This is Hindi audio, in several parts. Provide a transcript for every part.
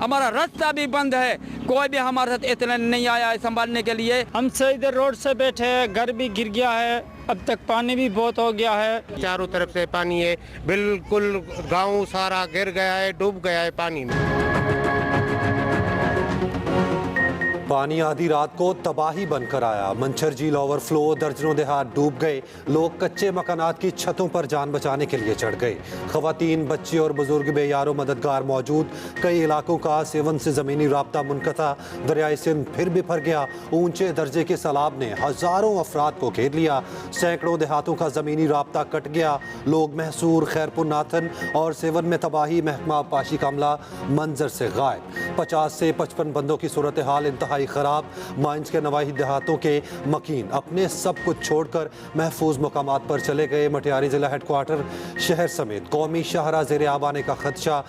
हमारा रास्ता भी बंद है, कोई भी हमारे साथ इतना नहीं आया है संभालने के लिए। हम से इधर रोड से बैठे हैं, घर भी गिर गया है, अब तक पानी भी बहुत हो गया है। चारों तरफ से पानी है, बिल्कुल गांव सारा गिर गया है, डूब गया है पानी में। पानी आधी रात को तबाही बनकर आया। मंचर झील ओवरफ्लो, दर्जनों देहात डूब गए। लोग कच्चे मकानात की छतों पर जान बचाने के लिए चढ़ गए। खवातीन, बच्चे और बुजुर्ग बेयारो मददगार मौजूद। कई इलाकों का सेवन से ज़मीनी राब्ता मुनक़ता। दरियाए सिंध फिर बिफर गया। ऊंचे दर्जे के सैलाब ने हज़ारों अफराद को घेर लिया। सैकड़ों देहातों का ज़मीनी राब्ता कट गया। लोग महसूर, खैरपुर, नाथन और सेवन में तबाही। महकमा पाशी का अमला मंजर से गायब। 50 से 55 बंदों की सूरत हाल इंतहाई खराब। माइंस के नवाही देहातों के मकीन अपने सब कुछ छोड़कर महफूज मकामात पर चले गए। मटियारी जिला हेडक्वार्टर शहर समेत कौमी शाहरा ज़ेर आब आने का खदशा।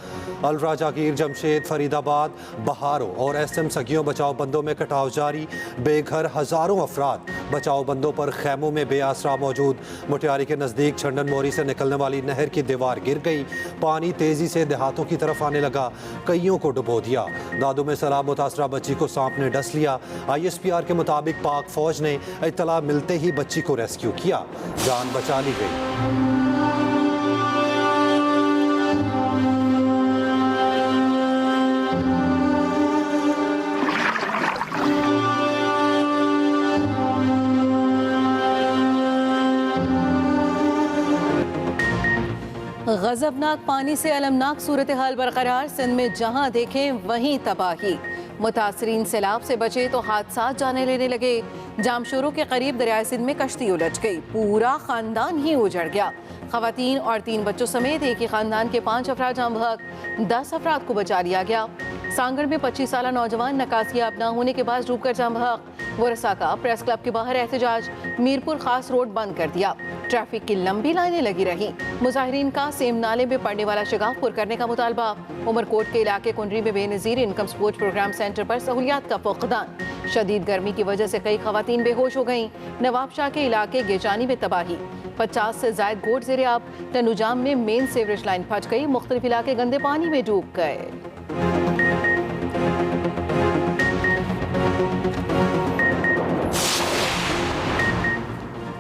अलरा, जागीर, जमशेद, फरीदाबाद, बहारों और SM सगियों बचाव बंदों में कटाव जारी। बेघर हज़ारों अफराद बचाव बंदों पर खैमों में बेआसरा मौजूद। मटियारी के नज़दीक छंडन मोरी से निकलने वाली नहर की दीवार गिर गई। पानी तेज़ी से देहातों की तरफ आने लगा, कईयों को डुबो दिया। दादू में सैलाब मुतासरा बच्ची को सांप ने डस लिया। ISPR के मुताबिक पाक फौज ने इत्तला मिलते ही बच्ची को रेस्क्यू किया, जान बचा ली गई। गजबनाक पानी से अलमनाक सूरत हाल बरकरार। सिंध में जहां देखें वहीं तबाही। मुतासरीन सैलाब से बचे तो हादसा जाने लेने लगे। जामशोरों के करीब दरियाए सिंध में कश्ती उलझ गई, पूरा खानदान ही उजड़ गया। खवातीन और 3 बच्चों समेत एक ही खानदान के 5 अफराद जाम बहक, 10 अफराद को बचा लिया गया। सांगड़ में 25 साला नौजवान नकासियाब न होने के बाद डूबकर जाम बहक। वरसा का प्रेस क्लब के बाहर एहतजाज। मीरपुर खास रोड बंद कर दिया। ट्रैफिक की लंबी लाइनें लगी रही। मुजाहिरीन का सेम नाले में पड़ने वाला शिगाफ पुर करने का मुतालबा। उमरकोट के इलाके कुंडरी में Benazir income support programme centre पर सहूलियात का फुकदान। शदीद गर्मी की वजह से कई खवातीन बेहोश हो गईं। नवाबशाह के इलाके गेजानी में तबाही। 50 से जायद गोट ज़ेरे आब। तनुजाम में मेन सीवरेज लाइन फट गई। मुख्तलिफ इलाके गंदे पानी में डूब गए।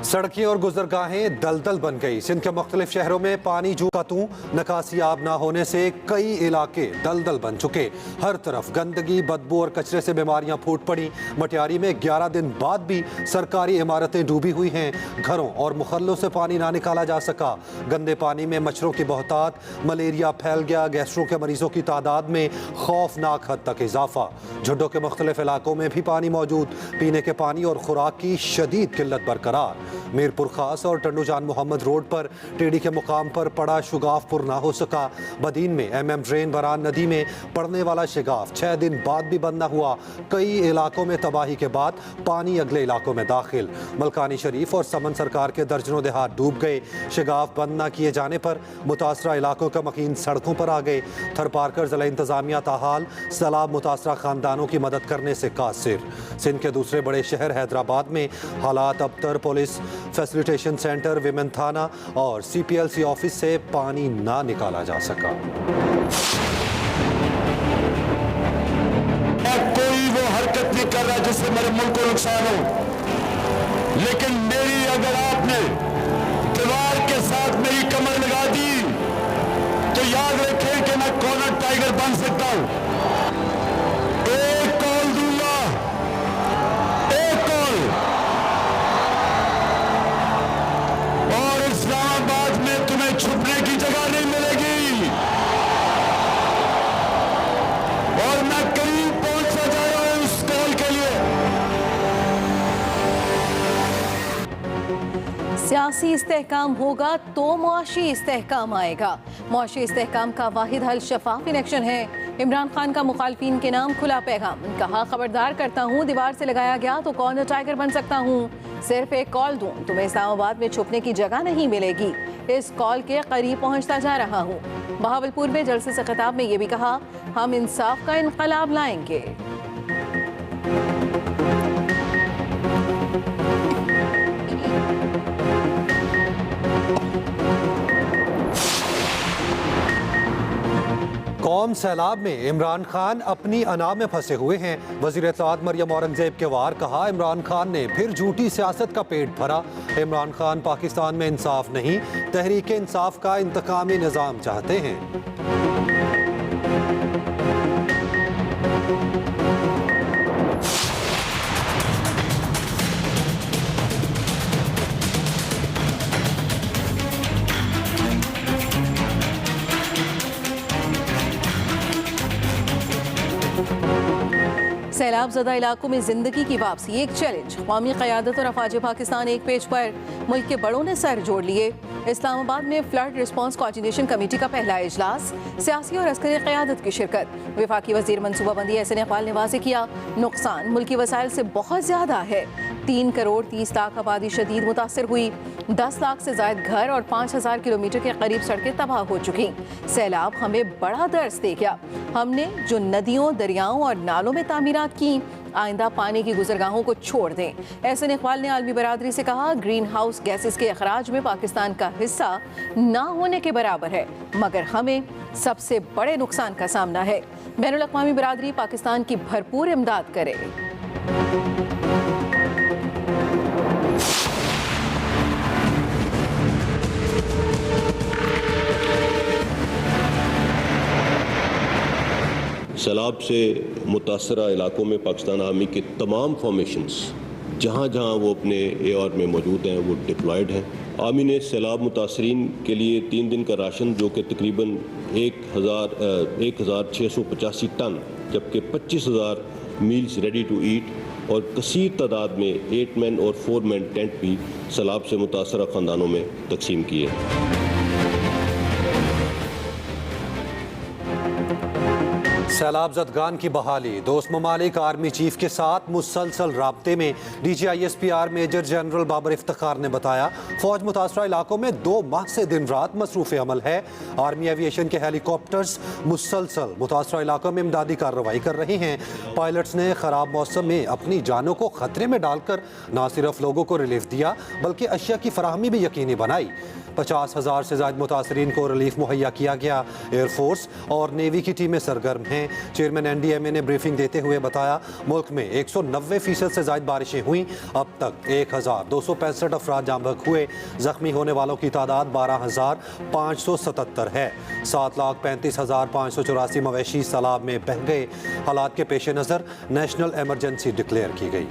सड़कें और गुजरगाहें दलदल बन गई। सिंध के मुख्तलिफ शहरों में पानी जू का तू। नकासियाब ना होने से कई इलाके दलदल बन चुके। हर तरफ गंदगी, बदबू और कचरे से बीमारियां फूट पड़ी। मटियारी में 11 दिन बाद भी सरकारी इमारतें डूबी हुई हैं। घरों और मुखल्लों से पानी ना निकाला जा सका। गंदे पानी में मच्छरों की बहुतात, मलेरिया फैल गया। गैस्ट्रो के मरीजों की तादाद में खौफनाक हद तक इजाफा। झुड्डों के मुख्तलिफ इलाकों में भी पानी मौजूद। पीने के पानी और खुराक की शदीद किल्लत बरकरार। मीरपुर खास और टंडू जान मोहम्मद रोड पर टेढ़ी के मुकाम पर पड़ा शुगाफपुर ना हो सका। बदीन में MM ड्रेन बरान नदी में पड़ने वाला शिगाफ 6 दिन बाद भी बंद न हुआ। कई इलाकों में तबाही के बाद पानी अगले इलाकों में दाखिल। मलकानी शरीफ और समन सरकार के दर्जनों देहात डूब गए। शिगाफ बंद न किए जाने पर मुतासरा इलाकों का मकीन सड़कों पर आ गए। थरपारकर जिला इंतजामिया ताहाल सैलाब मुतासरा खानदानों की मदद करने से कासिर। सिंध के दूसरे बड़े शहर हैदराबाद में हालात अबतर। पुलिस फैसिलिटेशन सेंटर, विमेन थाना और CPLC ऑफिस से पानी ना निकाला जा सका। कोई वो हरकत नहीं कर रहा जिससे मेरे मुल्क को नुकसान हो, लेकिन मेरी अगर आपने दीवार के साथ मेरी कमर लगा दी तो याद रखें कि मैं कॉर्नर टाइगर बन सकता हूं। एक कॉल दूंगा, एक कॉल, और इस्लामाबाद में तुम्हें छुपने की जगह नहीं मिलेगी। और मैं करीब पहुंचता जा रहा हूं उस कॉल के लिए। सियासी इस्तेहकाम होगा तो मुआशी इस्तेहकाम आएगा। मुआशी इस्तेहकाम का वाहिद हल शफाफ इलेक्शन है। इमरान खान का मुखालफिन के नाम खुला पैगाम। कहा, खबरदार करता हूँ, दीवार से लगाया गया तो कॉर्नर टाइगर बन सकता हूँ। सिर्फ एक कॉल दूं, तुम्हें इस्लामाबाद में छुपने की जगह नहीं मिलेगी। इस कॉल के करीब पहुँचता जा रहा हूँ। बहावलपुर में जलसे से खिताब में ये भी कहा, हम इंसाफ का इनकलाब लाएंगे। कौम सैलाब में इमरान खान अपनी अना में फंसे हुए हैं। वज़ीर इत्तेलात मरियम औरंगजेब के वार कहा, इमरान खान ने फिर झूठी सियासत का पेट भरा। इमरान खान पाकिस्तान में इंसाफ नहीं, तहरीक इंसाफ का इंतकामी निज़ाम चाहते हैं। सैलाब ज़दा इलाकों में जिंदगी की वापसी एक चैलेंज। कौमी क़यादत और अफवाज पाकिस्तान एक पेज पर, मुल्क के बड़ों ने सर जोड़ लिए। इस्लामाबाद में फ्लड रिस्पांस कोऑर्डिनेशन कमेटी का पहला इजलास, सियासी और अस्करी क़यादत की शिरकत। वफाकी वज़ीर मनसूबाबंदी एहसन इक़बाल ने वाज़ेह किया, नुकसान मुल्की वसाइल से बहुत ज़्यादा है। 3 करोड़ 30 लाख आबादी शदीद मुतासर हुई, 10 लाख से ज़ायद घर और 5000 किलोमीटर के करीब सड़कें तबाह हो चुकी। सैलाब हमें बड़ा दर्स दे गया। हमने जो नदियों, दरियाओं और नालों में तामीरात की, आइंदा पानी की गुजरगाहों को छोड़ दें। एहसन इक़बाल ने आलमी बरादरी से कहा, ग्रीन हाउस गैसेस के अखराज में पाकिस्तान का हिस्सा ना होने के बराबर है, मगर हमें सबसे बड़े नुकसान का सामना है। बैनुल अक़वामी बरादरी पाकिस्तान की भरपूर इमदाद करे। सैलाब से मुतासरा इलाकों में पाकिस्तान आर्मी के तमाम फॉर्मेशंस जहाँ जहाँ वो अपने एआर में मौजूद हैं वो डिप्लॉयड हैं। आर्मी ने सैलाब मुतासरीन के लिए 3 दिन का राशन जो कि तकरीबन 1685 टन, जबकि 25,000 मील्स रेडी टू ईट और कसीर तादाद में 8 मैन और 4 मैन टेंट भी सैलाब से मुतासरा ख़ानदानों में तकसीम किए। सैलाब ज़दगान की बहाली, दोस्त ममालिक आर्मी चीफ के साथ मुसलसल राब्ते में। DGISPR major general Babar Iftikhar ने बताया, फौज मुतासरा इलाकों में 2 माह से दिन रात मसरूफ़ अमल है। आर्मी एविएशन के हेलीकॉप्टर्स मुसलसल मुतासरा इलाकों में इमदादी कार्रवाई कर रही हैं। पायलट्स ने ख़राब मौसम में अपनी जानों को ख़तरे में डालकर न सिर्फ लोगों को रिलीफ दिया बल्कि अशिया की फराहमी भी यकीनी बनाई। 50,000 से ज़ायद मुतासरीन को रिलीफ मुहैया किया गया। एयरफोर्स और नेवी की टीमें सरगर्म हैं। चेयरमैन NDMA ने ब्रीफिंग देते हुए बताया, मुल्क में 190% से ज़ायद बारिशें हुई। अब तक 1265 अफराद जाँ बहक हुए। ज़ख्मी होने वालों की तादाद 12,577 है। 7,35,584 मवेशी सैलाब में बह गए। हालात के पेश नज़र नेशनल एमरजेंसी डिक्लेयर की गई।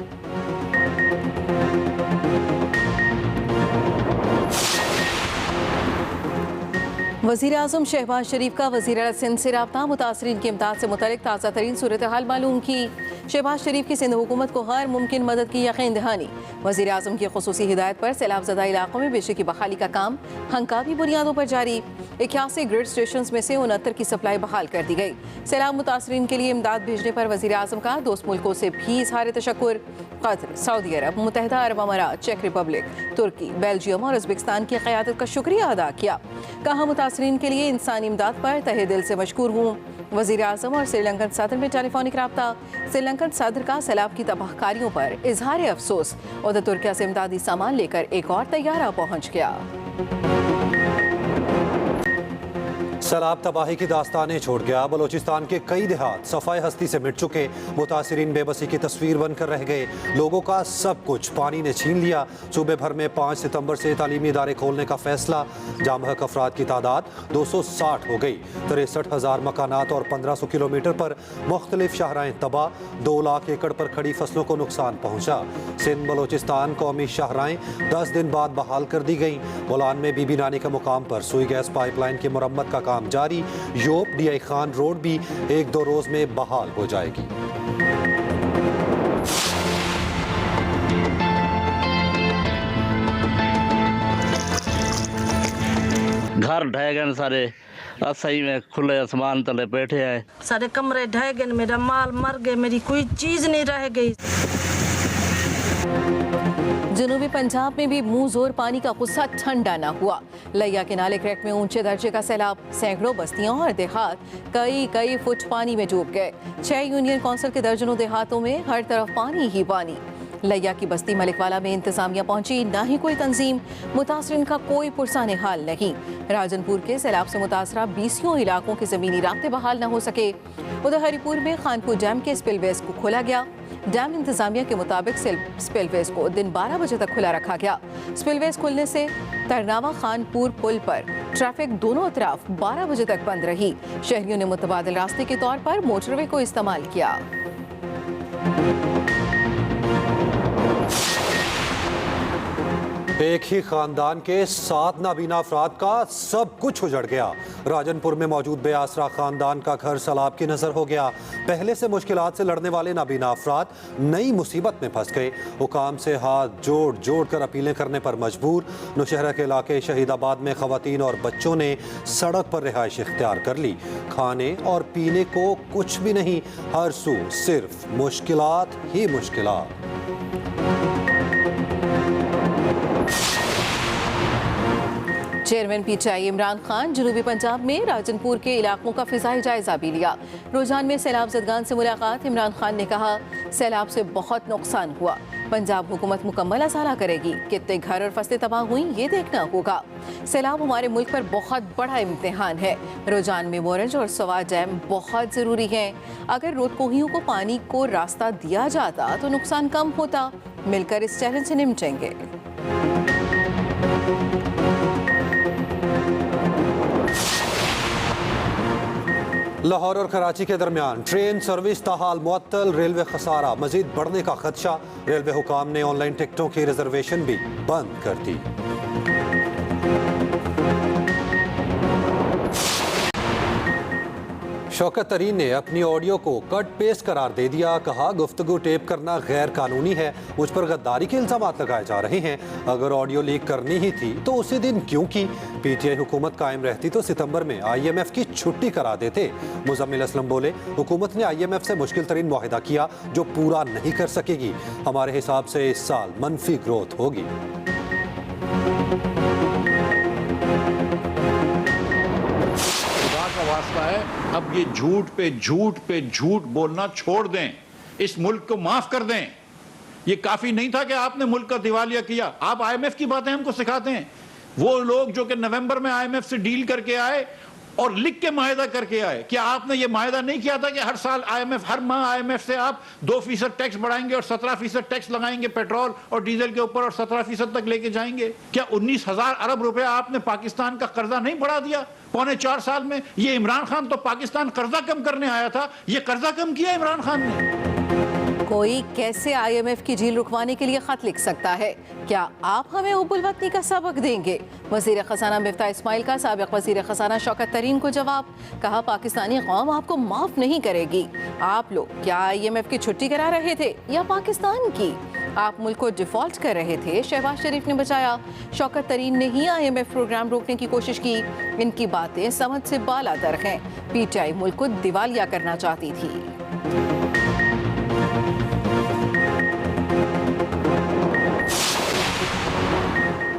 वज़ीर आज़म शहबाज शरीफ का वज़ीर सिंध से रब्ता, मुतासरीन की इमदाद से मुतल्लिक़ ताज़ा तरीन सूरत हाल मालूम की। शहबाज शरीफ की सिंध हुकूमत को हर मुमकिन मदद की यकीन दहानी। वज़ीर आज़म की खुसूसी हिदायत पर सैलाब ज़दा इलाकों में बिजली की बहाली का काम हंगामी बुनियादों पर जारी। 81 ग्रिड स्टेशन में से 69 की सप्लाई बहाल कर दी गई। सैलाब मुतासरीन के लिए इमदाद भेजने पर वज़ीर आज़म का दोस्त मुल्कों से भी इज़हार तशक्कुर। कतर, सऊदी अरब, मुत्तहिदा अरब अमारात, चेक रिपब्लिक, तुर्की, बेल्जियम और उज़्बेकिस्तान की क़यादत का शुक्रिया अदा किया। कहा, मुतासरीन के लिए इंसानी इमदाद पर तहे दिल से मशकूर हूँ। वज़ीर आज़म और श्रीलंकन सदर में टेलीफोनिक रब्ता। श्रीलंकन सदर का सैलाब की तबाहकारियों पर इजहार अफसोस। उधर तुर्किया से इमदादी सामान लेकर एक और तैयारा पहुँच गया। सैलाब तबाही की दास्तानें छोड़ गया। बलोचिस्तान के कई देहात सफाई हस्ती से मिट चुके। मुतासरीन बेबसी की तस्वीर बनकर रह गए। लोगों का सब कुछ पानी ने छीन लिया। सूबे भर में 5 सितंबर से तालीमी इदारे खोलने का फैसला। जामहक अफराद की तादाद 260 हो गई। 63,000 मकानात और 1500 किलोमीटर पर मुख्तलिफ शाहराएँ तबाह। 2 लाख एकड़ पर खड़ी फसलों को नुकसान पहुँचा। सिंध बलोचिस्तान कौमी शाहराएँ 10 दिन बाद बहाल कर दी गई। बोलान में बीबी नानी के मुकाम पर सुई गैस पाइपलाइन की मुरम्मत का काम जारी। योप DI खान रोड भी 1-2 रोज में बहाल हो जाएगी। घर ढह गए सारे, सही में खुले आसमान तले बैठे हैं। सारे कमरे ढह गए, मेरा माल मर गए, मेरी कोई चीज नहीं रह गई। जनूबी पंजाब में भी मुंह जोर पानी का गुस्सा ठंडा न हुआ। लिया के नाले क्रैक में ऊंचे दर्जे का सैलाब। सैकड़ों बस्तियां और देहात कई फुट पानी में डूब गए। 6 यूनियन कौंसिल के दर्जनों देहातों में हर तरफ पानी ही पानी। लिया की बस्ती मलिकवाला में इंतजामिया पहुंची, ना ही कोई तंजीम, मुतासरीन का कोई पुरसाने हाल नहीं। राजनपुर के सैलाब से मुतासरा 20 इलाकों के ज़मीनी राब्ते बहाल न हो सके। उधर हरिपुर में खानपुर डैम के स्पिलवेज को खोला गया। डैम इंतजामिया के मुताबिक स्पिलवेज को दिन 12 बजे तक खुला रखा गया। स्पिलवेज खुलने से तरनावा खानपुर पुल पर ट्रैफिक दोनों तरफ 12 बजे तक बंद रही। शहरियों ने मुतबादिल रास्ते के तौर पर मोटरवे को इस्तेमाल किया। एक ही खानदान के 7 नाबीना अफराद का सब कुछ उजड़ गया। राजनपुर में मौजूद बेआसरा खानदान का घर सैलाब की नजर हो गया। पहले से मुश्किलात से लड़ने वाले नाबीना अफराद नई मुसीबत में फंस गए। हुकाम से हाथ जोड़ जोड़ कर अपीलें करने पर मजबूर। नौशहरा के इलाके शहीदाबाद में खवातीन और बच्चों ने सड़क पर रिहाइश इख्तियार कर ली। खाने और पीने को कुछ भी नहीं, हर सू सिर्फ मुश्किलात ही मुश्किलात। चेयरमैन पीटीआई इमरान खान जनूबी पंजाब में राजनपुर के इलाकों का फिजाई जायजा भी लिया। रोजान में सैलाब ज़दगान से मुलाकात। इमरान खान ने कहा, सैलाब से बहुत नुकसान हुआ, पंजाब हुकूमत मुकम्मल असाला करेगी। कितने घर और फसलें तबाह हुई ये देखना होगा। सैलाब हमारे मुल्क पर बहुत बड़ा इम्तिहान है। रोजान में मोरंज और सवा डैम बहुत ज़रूरी हैं। अगर रोदकोहियों को पानी को रास्ता दिया जाता तो नुकसान कम होता। मिलकर इस चैलेंज से निपटेंगे। लाहौर और कराची के दरमियान ट्रेन सर्विस ताहाल मुअत्तल, रेलवे खसारा मजीद बढ़ने का खदशा। रेलवे हुकाम ने ऑनलाइन टिकटों की रिजर्वेशन भी बंद कर दी। शौकत तरीन ने अपनी ऑडियो को कट पेस्ट करार दे दिया। कहा, गुफ्तगू टेप करना गैर कानूनी है, मुझ पर गद्दारी के इल्जाम लगाए जा रहे हैं। अगर ऑडियो लीक करनी ही थी तो उसी दिन क्यों की? पीटीआई हुकूमत कायम रहती तो सितंबर में IMF की छुट्टी करा देते। मुजम्मिल असलम बोले, हुकूमत ने IMF से मुश्किल तरीन मुआहिदा किया जो पूरा नहीं कर सकेगी। हमारे हिसाब से इस साल मनफी ग्रोथ होगी। वास्ता है, अब ये झूठ पे झूठ बोलना छोड़ दें, इस मुल्क को माफ कर दें। ये काफी नहीं था कि आपने मुल्क का दिवालिया किया। आप IMF की बातें हमको सिखाते हैं। वो लोग जो कि नवंबर में IMF से डील करके आए और लिख के माहिदा करके आए, क्या आपने ये माहिदा नहीं किया था कि हर साल IMF, हर माह IMF से आप 2% टैक्स बढ़ाएंगे और 17% टैक्स लगाएंगे पेट्रोल और डीजल के ऊपर और 17% तक लेके जाएंगे? क्या 19,000 अरब रुपया आपने पाकिस्तान का कर्जा नहीं बढ़ा दिया 4.25 साल में? ये इमरान खान तो पाकिस्तान कर्जा कम करने आया था, ये कर्जा कम किया इमरान खान ने। कोई कैसे IMF की झील रुकवाने के लिए खत लिख सकता है? क्या आप हमें हुब्बुल वतनी का सबक देंगे? वज़ीर ख़ज़ाना मिफ्ताह इस्माइल का साबिक़ वज़ीर ख़ज़ाना शौकत तरीन को जवाब। कहा, पाकिस्तानी कौम आपको माफ़ नहीं करेगी। आप लोग क्या IMF की छुट्टी करा रहे थे या पाकिस्तान की? आप मुल्क को डिफ़ॉल्ट कर रहे थे, शहबाज शरीफ ने बचाया। शौकत तरीन ने ही IMF प्रोग्राम रोकने की कोशिश की। इनकी बातें समझ से बालातर हैं। पीटीआई मुल्क को दिवालिया करना चाहती थी।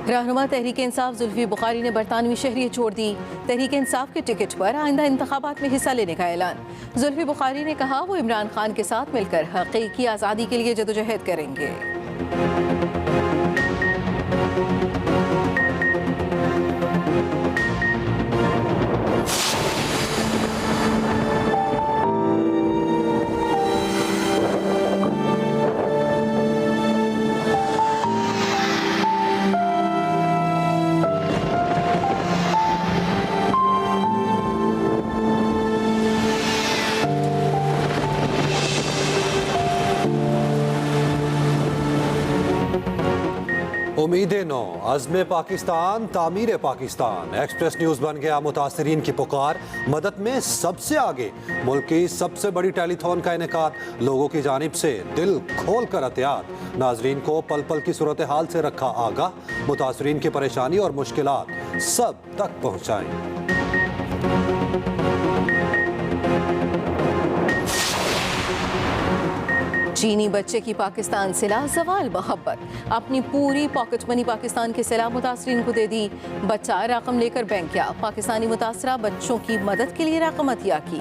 रहनुमा तहरीक इंसाफ जुल्फी बुखारी ने बरतानवी शहरियत छोड़ दी। तहरीक इंसाफ के टिकट पर आइंदा इंतखाबात में हिस्सा लेने का ऐलान। जुल्फी बुखारी ने कहा, वो इमरान खान के साथ मिलकर हकीकी आज़ादी के लिए जदोजहद करेंगे। उम्मीदें नो, अज़्म पाकिस्तान, तामीर पाकिस्तान। एक्सप्रेस न्यूज़ बन गया मुतासरीन की पुकार। मदद में सबसे आगे मुल्क की सबसे बड़ी टेलीथॉन का इनेकाद। लोगों की जानिब से दिल खोल कर एहतियात। नाजरीन को पल पल की सूरत हाल से रखा आगाह। मुतासरीन की परेशानी और मुश्किलात सब तक पहुँचाएँ। चीनी बच्चे की पाकिस्तान से लाजवाल मोहब्बत। अपनी पूरी पॉकेट मनी पाकिस्तान के सैलाब मुतासरीन को दे दी। बच्चा रकम लेकर बैंक गया। पाकिस्तानी मुतासरा बच्चों की मदद के लिए रकम अतिया की।